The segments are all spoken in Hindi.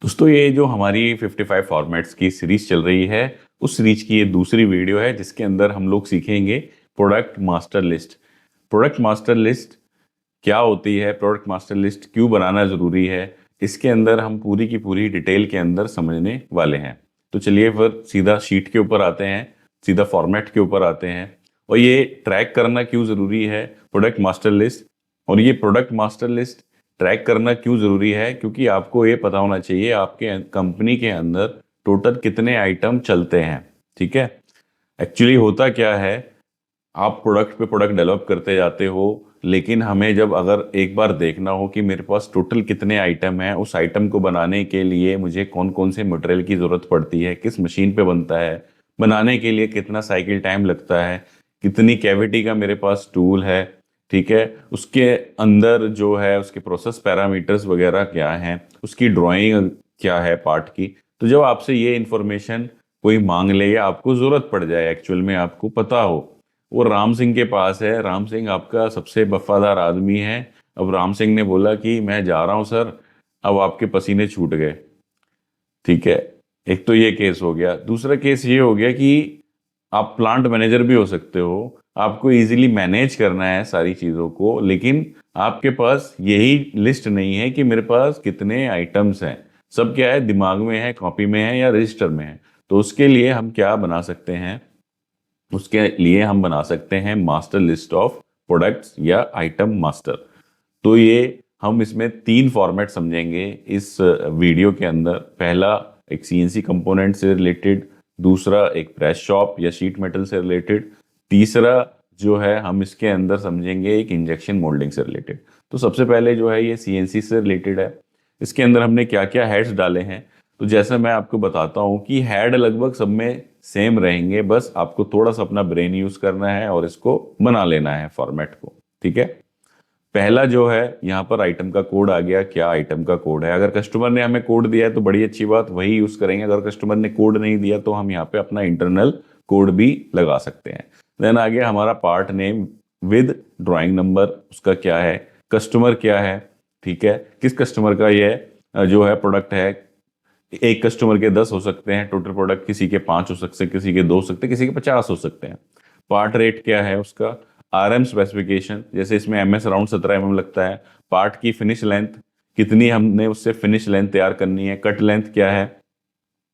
दोस्तों ये जो हमारी 55 फॉर्मेट्स की सीरीज चल रही है उस सीरीज की ये दूसरी वीडियो है जिसके अंदर हम लोग सीखेंगे product master list. Product master list क्या होती है, प्रोडक्ट मास्टर लिस्ट क्यों बनाना ज़रूरी है, इसके अंदर हम पूरी की पूरी डिटेल के अंदर समझने वाले हैं। तो चलिए फिर सीधा शीट के ऊपर आते हैं, सीधा फॉर्मेट के ऊपर आते हैं। और ये ट्रैक करना क्यों ज़रूरी है प्रोडक्ट मास्टर लिस्ट, और ये प्रोडक्ट मास्टर लिस्ट ट्रैक करना क्यों ज़रूरी है, क्योंकि आपको ये पता होना चाहिए आपके कंपनी के अंदर टोटल कितने आइटम चलते हैं। ठीक है, एक्चुअली होता क्या है, आप प्रोडक्ट पे प्रोडक्ट डेवलप करते जाते हो, लेकिन हमें जब अगर एक बार देखना हो कि मेरे पास टोटल कितने आइटम हैं, उस आइटम को बनाने के लिए मुझे कौन कौन से मटेरियल की ज़रूरत पड़ती है, किस मशीन पे बनता है, बनाने के लिए कितना साइकिल टाइम लगता है, कितनी कैविटी का मेरे पास टूल है, ठीक है, उसके अंदर जो है उसके प्रोसेस पैरामीटर्स वगैरह क्या हैं, उसकी ड्राइंग क्या है पार्ट की। तो जब आपसे ये इंफॉर्मेशन कोई मांग ले या आपको ज़रूरत पड़ जाए, एक्चुअल में आपको पता हो, वो राम सिंह के पास है, राम सिंह आपका सबसे वफादार आदमी है। अब राम सिंह ने बोला कि मैं जा रहा हूं सर, अब आपके पसीने छूट गए। ठीक है, एक तो ये केस हो गया। दूसरा केस ये हो गया कि आप प्लांट मैनेजर भी हो सकते हो, आपको इजीली मैनेज करना है सारी चीज़ों को, लेकिन आपके पास यही लिस्ट नहीं है कि मेरे पास कितने आइटम्स हैं। सब क्या है, दिमाग में है, कॉपी में है या रजिस्टर में है। तो उसके लिए हम क्या बना सकते हैं, उसके लिए हम बना सकते हैं मास्टर लिस्ट ऑफ प्रोडक्ट्स या आइटम मास्टर। तो ये हम इसमें तीन फॉर्मेट समझेंगे इस वीडियो के अंदर। पहला एक सीएनसी कंपोनेंट से रिलेटेड, दूसरा एक प्रेस शॉप या शीट मेटल से रिलेटेड, तीसरा जो है हम इसके अंदर समझेंगे एक इंजेक्शन मोल्डिंग से रिलेटेड। तो सबसे पहले जो है ये सीएनसी से रिलेटेड है। इसके अंदर हमने क्या क्या हेड्स डाले हैं, तो जैसा मैं आपको बताता हूँ कि हेड लगभग सब में सेम रहेंगे, बस आपको थोड़ा सा अपना ब्रेन यूज करना है और इसको बना लेना है फॉर्मेट को। ठीक है, पहला जो है यहाँ पर आइटम का कोड आ गया। क्या आइटम का कोड है, अगर कस्टमर ने हमें कोड दिया है तो बड़ी अच्छी बात, वही यूज करेंगे। अगर कस्टमर ने कोड नहीं दिया तो हम यहाँ पे अपना इंटरनल कोड भी लगा सकते हैं। देन आ गया हमारा part name with drawing number, उसका क्या है, कस्टमर क्या है, ठीक है, किस कस्टमर का ये जो है प्रोडक्ट है। एक कस्टमर के 10 हो सकते हैं टोटल प्रोडक्ट, किसी के 5 हो सकते हैं, किसी के 2 हो सकते हैं, किसी के 50 हो सकते हैं। पार्ट रेट क्या है उसका, आरएम स्पेसिफिकेशन, जैसे इसमें एमएस अराउंड 17 mm लगता है। पार्ट की फिनिश लेंथ कितनी, हमने उससे फिनिश लेंथ तैयार करनी है। कट लेंथ क्या है,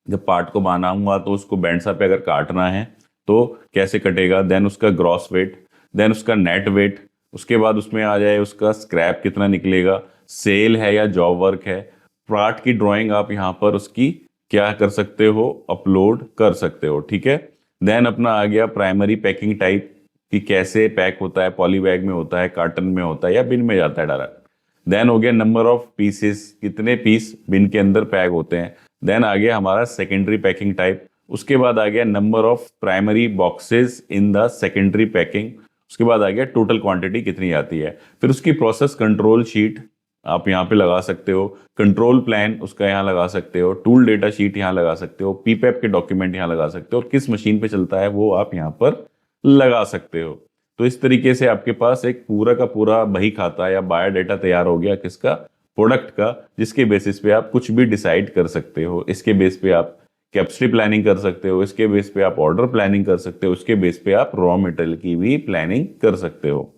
जब पार्ट को बनाऊंगा तो उसको बैंडसा पे अगर काटना है तो कैसे कटेगा। देन उसका ग्रॉस वेट, देन उसका नेट वेट, उसके बाद उसमें आ जाए उसका स्क्रैप कितना निकलेगा, सेल है या जॉब वर्क है। पार्ट की ड्राइंग आप यहाँ पर उसकी क्या कर सकते हो, अपलोड कर सकते हो। ठीक है, देन अपना आ गया प्राइमरी पैकिंग टाइप, कि कैसे पैक होता है, पॉली बैग में होता है, कार्टन में होता है या बिन में जाता है डायरेक्ट। देन हो गया नंबर ऑफ पीसेस, कितने पीस बिन के अंदर पैक होते हैं। देन आ गया हमारा सेकेंडरी पैकिंग टाइप। उसके बाद आ गया number of primary boxes in the secondary packing. उसके बाद आ गया टोटल क्वांटिटी कितनी आती है। फिर उसकी प्रोसेस कंट्रोल शीट आप यहाँ पे लगा सकते हो, कंट्रोल प्लान उसका यहाँ लगा सकते हो, टूल डेटा शीट यहाँ लगा सकते हो, पीपैप के डॉक्यूमेंट यहाँ लगा सकते हो, और किस मशीन पे चलता है वो आप यहाँ पर लगा सकते हो। तो इस तरीके से आपके पास एक पूरा का पूरा बही खाता या बायोडाटा तैयार हो गया, किसका, प्रोडक्ट का, जिसके बेसिस पे आप कुछ भी डिसाइड कर सकते हो। इसके बेस पे आप कैपेसिटी प्लानिंग कर सकते हो, इसके बेस पे आप ऑर्डर प्लानिंग कर सकते हो, इसके बेस पे आप रॉ मटेरियल की भी प्लानिंग कर सकते हो।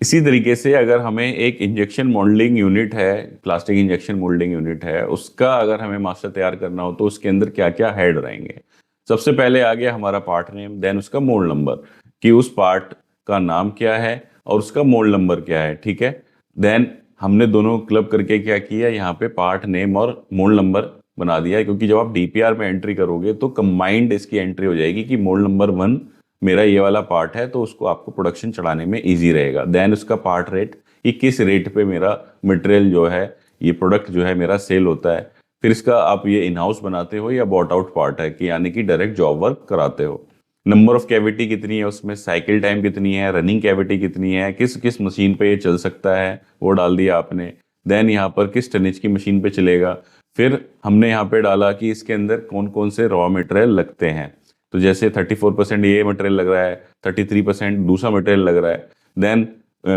इसी तरीके से अगर हमें एक इंजेक्शन मोल्डिंग यूनिट है, प्लास्टिक इंजेक्शन मोल्डिंग यूनिट है, उसका अगर हमें मास्टर तैयार करना हो तो उसके अंदर क्या क्या हेड रहेंगे। सबसे पहले आ गया हमारा पार्ट नेम, देन उसका मोल्ड नंबर, कि उस पार्ट का नाम क्या है और उसका मोल्ड नंबर क्या है। ठीक है, देन हमने दोनों क्लब करके क्या किया, यहाँ पे पार्ट नेम और मोल्ड नंबर बना दिया है, क्योंकि जब आप डीपीआर में एंट्री करोगे तो कंबाइंड इसकी एंट्री हो जाएगी कि मोल्ड नंबर 1 मेरा ये वाला पार्ट है, तो उसको आपको प्रोडक्शन चलाने में इजी रहेगा। देन उसका पार्ट रेट, ये किस रेट पे मेरा मटेरियल जो है, ये प्रोडक्ट जो है मेरा सेल होता है। फिर इसका आप ये इन हाउस बनाते हो या बॉट आउट पार्ट है, कि यानी कि डायरेक्ट जॉब वर्क कराते हो। नंबर ऑफ कैविटी कितनी है उसमें, साइकिल टाइम कितनी है, रनिंग कैविटी कितनी है, किस किस मशीन पे ये चल सकता है वो डाल दिया आपने। देन यहाँ पर किस टनेज की मशीन पे चलेगा। फिर हमने यहाँ पे डाला कि इसके अंदर कौन कौन से रॉ मटेरियल लगते हैं। तो जैसे 34% ये मटेरियल लग रहा है, 33% दूसरा मटेरियल लग रहा है। देन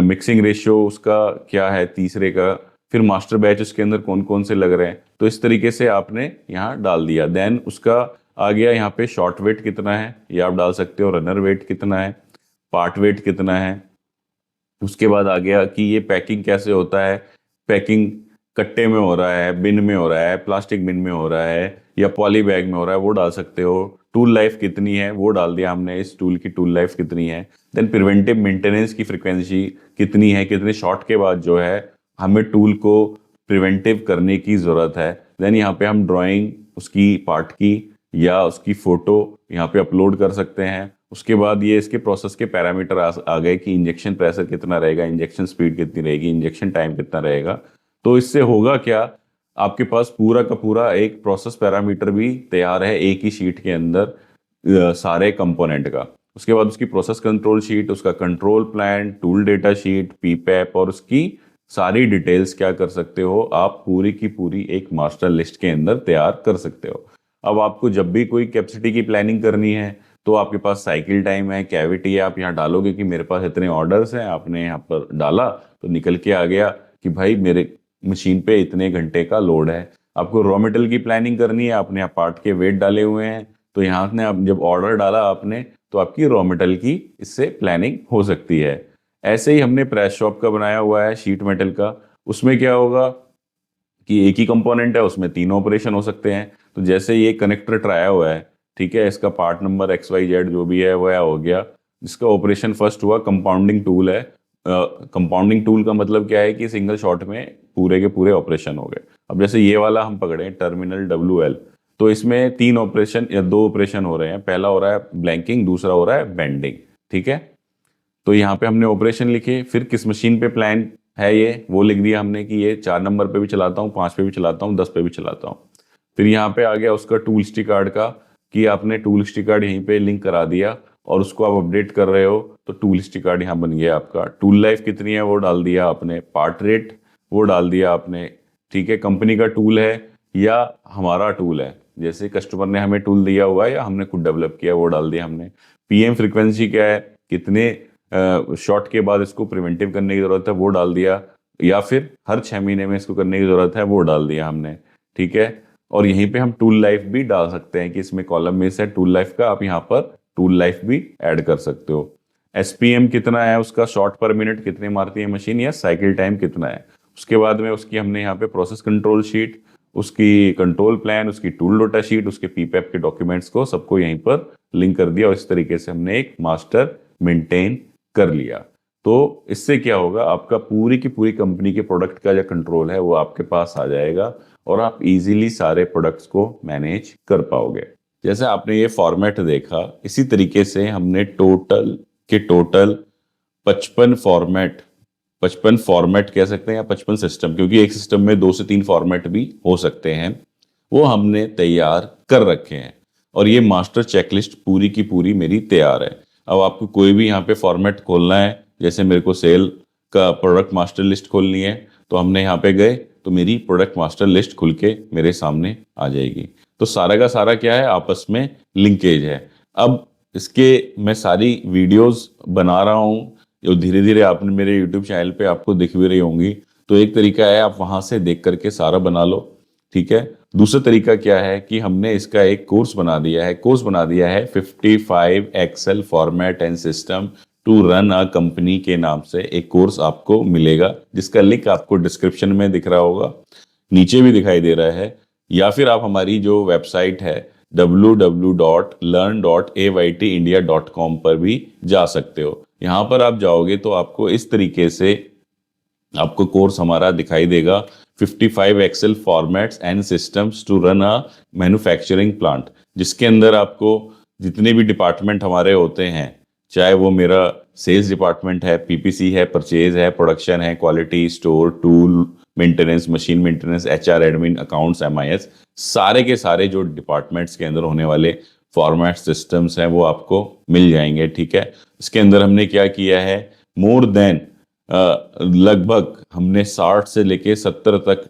मिक्सिंग रेशियो उसका क्या है तीसरे का, फिर मास्टर बैच उसके अंदर कौन कौन से लग रहे हैं, तो इस तरीके से आपने यहाँ डाल दिया। देन उसका आ गया यहाँ पे शॉर्ट वेट कितना है, ये आप डाल सकते हो, रनर वेट कितना है, पार्ट वेट कितना है। उसके बाद आ गया कि ये पैकिंग कैसे होता है, पैकिंग कट्टे में हो रहा है, बिन में हो रहा है, प्लास्टिक बिन में हो रहा है या पॉली बैग में हो रहा है, वो डाल सकते हो। टूल लाइफ कितनी है वो डाल दिया हमने, इस टूल की टूल लाइफ कितनी है। देन प्रिवेंटिव मेंटेनेंस की फ्रिक्वेंसी कितनी है, कितने शॉट के बाद जो है हमें टूल को प्रिवेंटिव करने की ज़रूरत है। देन यहाँ पे हम ड्राइंग उसकी पार्ट की या उसकी फ़ोटो यहाँ पे अपलोड कर सकते हैं। उसके बाद ये इसके प्रोसेस के पैरामीटर आ गए कि इंजेक्शन प्रेशर कितना रहेगा, इंजेक्शन स्पीड कितनी रहेगी, इंजेक्शन टाइम कितना रहेगा। तो इससे होगा क्या, आपके पास पूरा का पूरा एक प्रोसेस पैरामीटर भी तैयार है एक ही शीट के अंदर सारे कंपोनेंट का। उसके बाद उसकी प्रोसेस कंट्रोल शीट, उसका control plan, tool data sheet, PPAP और उसकी सारी डिटेल्स क्या कर सकते हो आप पूरी की पूरी एक मास्टर लिस्ट के अंदर तैयार कर सकते हो। अब आपको जब भी कोई कैपेसिटी की प्लानिंग करनी है तो आपके पास साइकिल टाइम है, कैविटी है, आप यहाँ डालोगे कि मेरे पास इतने ऑर्डर्स हैं, आपने यहाँ पर डाला तो निकल के आ गया कि भाई मेरे मशीन पे इतने घंटे का लोड है। आपको रॉ मटेरियल की प्लानिंग करनी है, आपने यहाँ पार्ट के वेट डाले हुए हैं, तो यहाँ ने आप जब ऑर्डर डाला आपने तो आपकी रॉ मटेरियल की इससे प्लानिंग हो सकती है। ऐसे ही हमने प्रेस शॉप का बनाया हुआ है शीट मेटल का, उसमें क्या होगा कि एक ही कंपोनेंट है, उसमें तीन ऑपरेशन हो सकते हैं। तो जैसे ये कनेक्टर ट्राया हुआ है, ठीक है, इसका पार्ट नंबर XYZ जो भी है वह हो गया, जिसका ऑपरेशन फर्स्ट हुआ कंपाउंडिंग टूल है। कंपाउंडिंग टूल का मतलब क्या है कि सिंगल शॉट में पूरे के पूरे ऑपरेशन हो गए। अब जैसे ये वाला हम पकड़े टर्मिनल WL, तो इसमें तीन ऑपरेशन या दो ऑपरेशन हो रहे हैं। पहला हो रहा है ब्लैंकिंग, दूसरा हो रहा है बेंडिंग, ठीक है। तो यहाँ पे हमने ऑपरेशन लिखे, फिर किस मशीन पे प्लान है ये वो लिख दिया हमने कि ये 4 नंबर पे भी चलाता हूँ, 5 पे भी चलाता हूँ, 10 पे भी चलाता हूँ। फिर यहाँ पे आ गया उसका टूल स्टिक कार्ड का कि आपने टूल स्टिक कार्ड यहीं पे लिंक करा दिया और उसको आप अपडेट कर रहे हो तो टूल स्टिक कार्ड यहाँ बन गया आपका। टूल लाइफ कितनी है वो डाल दिया आपने, पार्ट रेट वो डाल दिया आपने, ठीक है। कंपनी का टूल है या हमारा टूल है, जैसे कस्टमर ने हमें टूल दिया हुआ है या हमने खुद डेवलप किया वो डाल दिया हमने। PM फ्रिक्वेंसी क्या है, कितने शॉट के बाद इसको प्रिवेंटिव करने की जरूरत है वो डाल दिया, या फिर हर 6 महीने में इसको करने की जरूरत है वो डाल दिया हमने, ठीक है। और यहीं पे हम टूल लाइफ भी डाल सकते हैं कि इसमें कॉलम में से टूल लाइफ का, आप यहाँ पर टूल लाइफ भी ऐड कर सकते हो। SPM कितना है उसका, शॉट पर मिनट कितने मारती है मशीन, या साइकिल टाइम कितना है। उसके बाद में उसकी हमने यहाँ पे प्रोसेस कंट्रोल शीट, उसकी कंट्रोल प्लान, उसकी टूल डेटा शीट, उसके पीपैप के डॉक्यूमेंट्स को सबको यहीं पर लिंक कर दिया और इस तरीके से हमने एक मास्टर मेंटेन कर लिया। तो इससे क्या होगा, आपका पूरी की पूरी कंपनी के प्रोडक्ट का जो कंट्रोल है वो आपके पास आ जाएगा और आप इजीली सारे प्रोडक्ट्स को मैनेज कर पाओगे। जैसे आपने ये फॉर्मेट देखा, इसी तरीके से हमने टोटल 55 फॉर्मेट कह सकते हैं या 55 सिस्टम, क्योंकि एक सिस्टम में 2 से 3 फॉर्मेट भी हो सकते हैं, वो हमने तैयार कर रखे हैं। और ये मास्टर चेकलिस्ट पूरी की पूरी मेरी तैयार है। अब आपको कोई भी यहाँ पे फॉर्मेट खोलना है, जैसे मेरे को सेल का प्रोडक्ट मास्टर लिस्ट खोलनी है, तो हमने यहाँ पे गए तो मेरी प्रोडक्ट मास्टर लिस्ट खुल के मेरे सामने आ जाएगी। तो सारा का सारा क्या है, आपस में लिंकेज है। अब इसके मैं सारी वीडियोस बना रहा हूँ जो धीरे धीरे आपने मेरे यूट्यूब चैनल पे आपको दिख भी रही होंगी। तो एक तरीका है आप वहां से देख करके सारा बना लो, ठीक है। दूसरा तरीका क्या है कि हमने इसका एक कोर्स बना दिया है 55 excel format and system to run a company के नाम से एक कोर्स आपको मिलेगा, जिसका लिंक आपको डिस्क्रिप्शन में दिख रहा होगा, नीचे भी दिखाई दे रहा है, या फिर आप हमारी जो वेबसाइट है www.learn.aytindia.com पर भी जा सकते हो। यहाँ पर आप जाओगे तो आपको इस तरीके से आपको कोर्स हमारा दिखाई देगा, 55 excel formats and systems to run a manufacturing plant, जिसके अंदर आपको जितने भी डिपार्टमेंट हमारे होते हैं, चाहे वो मेरा सेल्स डिपार्टमेंट है, PPC है, परचेज है, प्रोडक्शन है, quality, store, tool maintenance, machine maintenance, HR admin, accounts, MIS, सारे के सारे जो डिपार्टमेंट्स के अंदर होने वाले फॉर्मेट सिस्टम्स हैं वो आपको मिल जाएंगे, ठीक है। इसके अंदर हमने क्या किया है, मोर देन लगभग हमने 60 से लेके 70 तक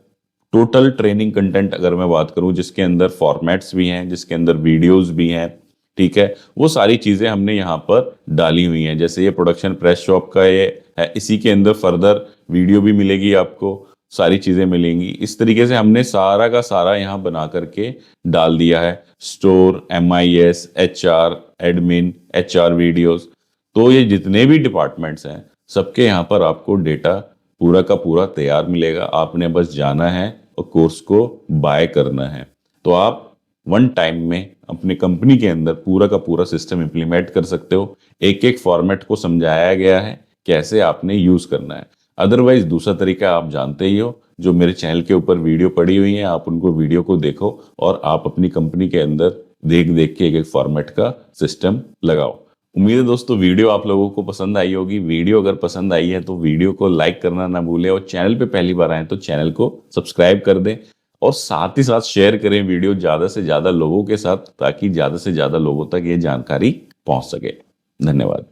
टोटल ट्रेनिंग कंटेंट अगर मैं बात करूं, जिसके अंदर फॉर्मेट्स भी हैं, जिसके अंदर वीडियोस भी हैं, ठीक है, वो सारी चीजें हमने यहाँ पर डाली हुई हैं। जैसे ये प्रोडक्शन प्रेस शॉप का ये है, इसी के अंदर फर्दर वीडियो भी मिलेगी आपको, सारी चीजें मिलेंगी। इस तरीके से हमने सारा का सारा यहाँ बना करके डाल दिया है। Store, MIS, HR, admin, HR videos, तो ये जितने भी डिपार्टमेंट्स हैं सबके यहाँ पर आपको डेटा पूरा का पूरा तैयार मिलेगा। आपने बस जाना है और कोर्स को बाय करना है। तो आप वन टाइम में अपनी कंपनी के अंदर पूरा का पूरा सिस्टम इंप्लीमेंट कर सकते हो। एक एक फॉर्मेट को समझाया गया है कैसे आपने यूज करना है। अदरवाइज दूसरा तरीका आप जानते ही हो, जो मेरे चैनल के ऊपर वीडियो पड़ी हुई है, आप उनको वीडियो को देखो और आप अपनी कंपनी के अंदर देख देख के एक एक फॉर्मेट का सिस्टम लगाओ। उम्मीद है दोस्तों वीडियो आप लोगों को पसंद आई होगी। वीडियो अगर पसंद आई है तो वीडियो को लाइक करना ना भूलें, और चैनल पे पहली बार आए तो चैनल को सब्सक्राइब कर दें, और साथ ही साथ शेयर करें वीडियो ज्यादा से ज्यादा लोगों के साथ, ताकि ज्यादा से ज्यादा लोगों तक ये जानकारी पहुंच सके। धन्यवाद।